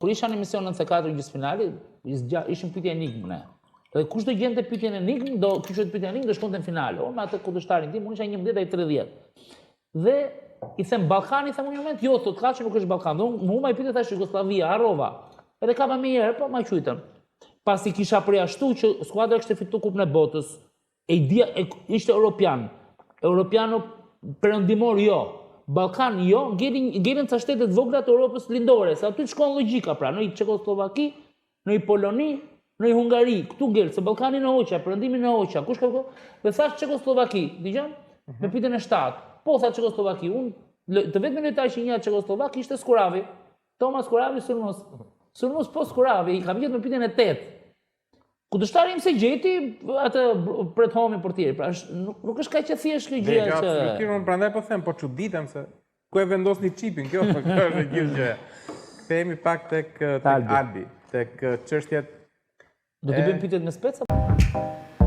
Kur isha në emision 94 gjysmëfinali, ishim pyetje enigmë ne. Dhe kush do gjente pyetjen enigmë, do kishte pyetjen enigmë, do shkonte në finale. Unë me atë kundërshtarin tim, unë isha 11 ai 30. Dhe i them Ballkani, them në moment, jo, thotë ka që nuk është Ballkan. Mu ma i pyete thash Jugoslavia, harrova. Edhe kapa më herë, po ma qujtëm. Pasi kisha përjashtu që skuadra kishte fituar Kupën e Botës, ishte Europian. Europiano perëndimor jo. Ballkan jo, ngelen ca shtetet vogla të Europës lindore, se aty shkon logjika pra, në Çekoslovaki, në Poloni, në Hungari, këtu ngel, se Ballkani në hoqja, perëndimi në hoqja, kush ka? Dhe thash Çekoslovaki, dëgjon? Me pyetjen e 7. Po tha Çekoslovaki, unë të vetëm lojtari që njeh Çekoslovak ishte Skuravi. Tomas Skuravi sulmos. Sulmos po Skuravi, i kam gjetur me pyetjen e 8. Kundërshtari im se gjeti atë pret homi për tjerë. Pra nuk është kaq e thjeshtë kjo gjë që. Absolutisht, prandaj po them, po çuditem se ku e vendosni çipin kjo, është gjithë gjë. Kthehemi pak tek Albi, tek çështjet. Do të bëjmë pyetjet me speca?